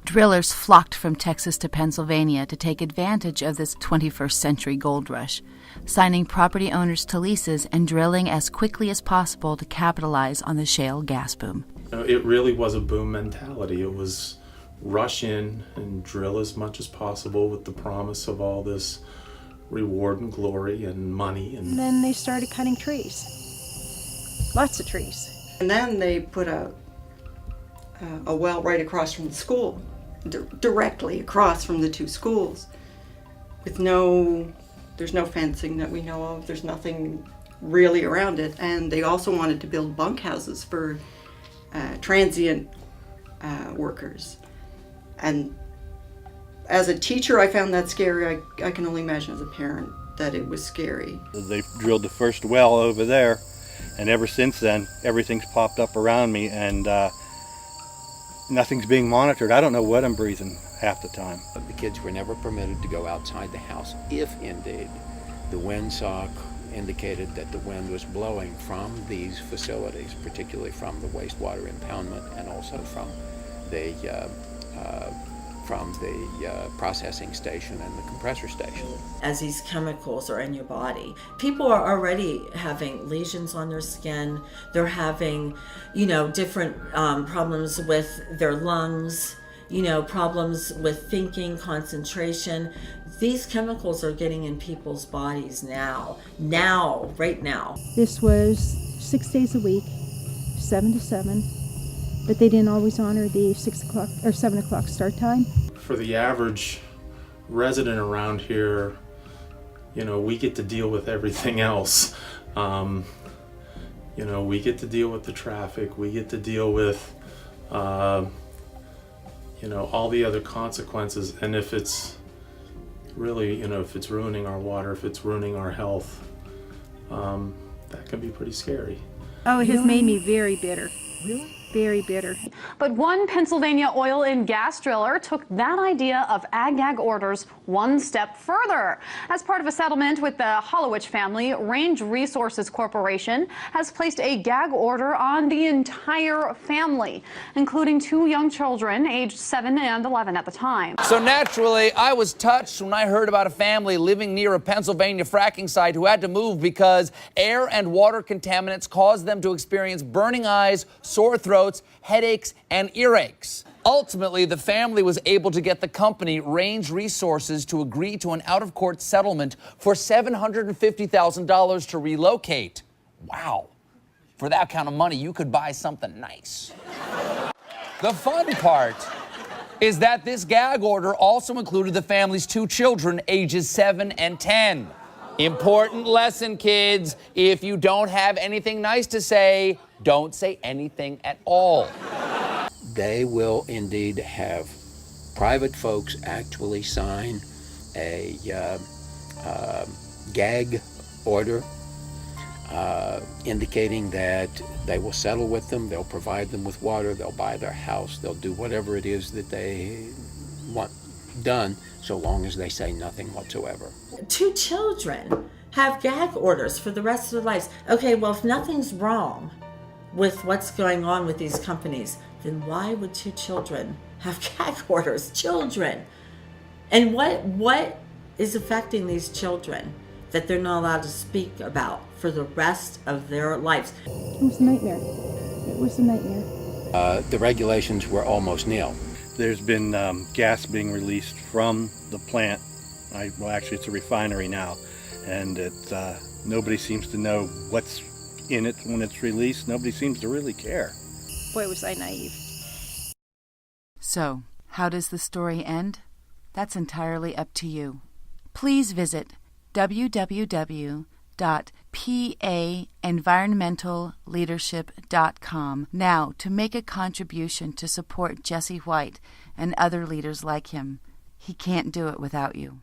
Drillers flocked from Texas to Pennsylvania to take advantage of this 21st century gold rush, signing property owners to leases and drilling as quickly as possible to capitalize on the shale gas boom. It really was a boom mentality. It was rush in and drill as much as possible with the promise of all this reward and glory and money. And then they started cutting trees, lots of trees. And then they put a well right across from the school, directly across from the two schools, with there's no fencing that we know of, there's nothing really around it. And they also wanted to build bunkhouses for transient workers. And as a teacher, I found that scary. I can only imagine as a parent that it was scary. They drilled the first well over there, and ever since then, everything's popped up around me, and nothing's being monitored. I don't know what I'm breathing half the time. The kids were never permitted to go outside the house if indeed the windsock indicated that the wind was blowing from these facilities, particularly from the wastewater impoundment and also from the processing station and the compressor station. As these chemicals are in your body, people are already having lesions on their skin. They're having, different problems with their lungs, problems with thinking, concentration. These chemicals are getting in people's bodies right now. This was 6 days a week, 7 to 7, but they didn't always honor the 6 o'clock or 7 o'clock start time. For the average resident around here, we get to deal with everything else. We get to deal with the traffic, we get to deal with all the other consequences. And if it's really, if it's ruining our water, if it's ruining our health, that can be pretty scary. Oh, it has made me very bitter. Really? Very bitter. But one Pennsylvania oil and gas driller took that idea of ag-gag orders one step further. As part of a settlement with the Hollowich family, Range Resources Corporation has placed a gag order on the entire family, including 2 young children aged 7 and 11 at the time. So naturally, I was touched when I heard about a family living near a Pennsylvania fracking site who had to move because air and water contaminants caused them to experience burning eyes, sore throats, headaches, and earaches. Ultimately, the family was able to get the company, Range Resources, to agree to an out-of-court settlement for $750,000 to relocate. Wow. For that kind of money, you could buy something nice. The fun part is that this gag order also included the family's 2 children, ages 7 and 10. Important lesson, kids. If you don't have anything nice to say, don't say anything at all. They will indeed have private folks actually sign a gag order indicating that they will settle with them, they'll provide them with water, they'll buy their house, they'll do whatever it is that they want done, so long as they say nothing whatsoever. 2 children have gag orders for the rest of their lives. Okay, well, if nothing's wrong with what's going on with these companies, then why would 2 children have gag orders? Children! And what is affecting these children that they're not allowed to speak about for the rest of their lives? It was a nightmare. It was a nightmare. The regulations were almost nil. There's been gas being released from the plant. Actually, it's a refinery now, and nobody seems to know what's in it when it's released. Nobody seems to really care. Boy, was I naive. So, how does the story end? That's entirely up to you. Please visit www.paenvironmentalleadership.com now to make a contribution to support Jesse White and other leaders like him. He can't do it without you.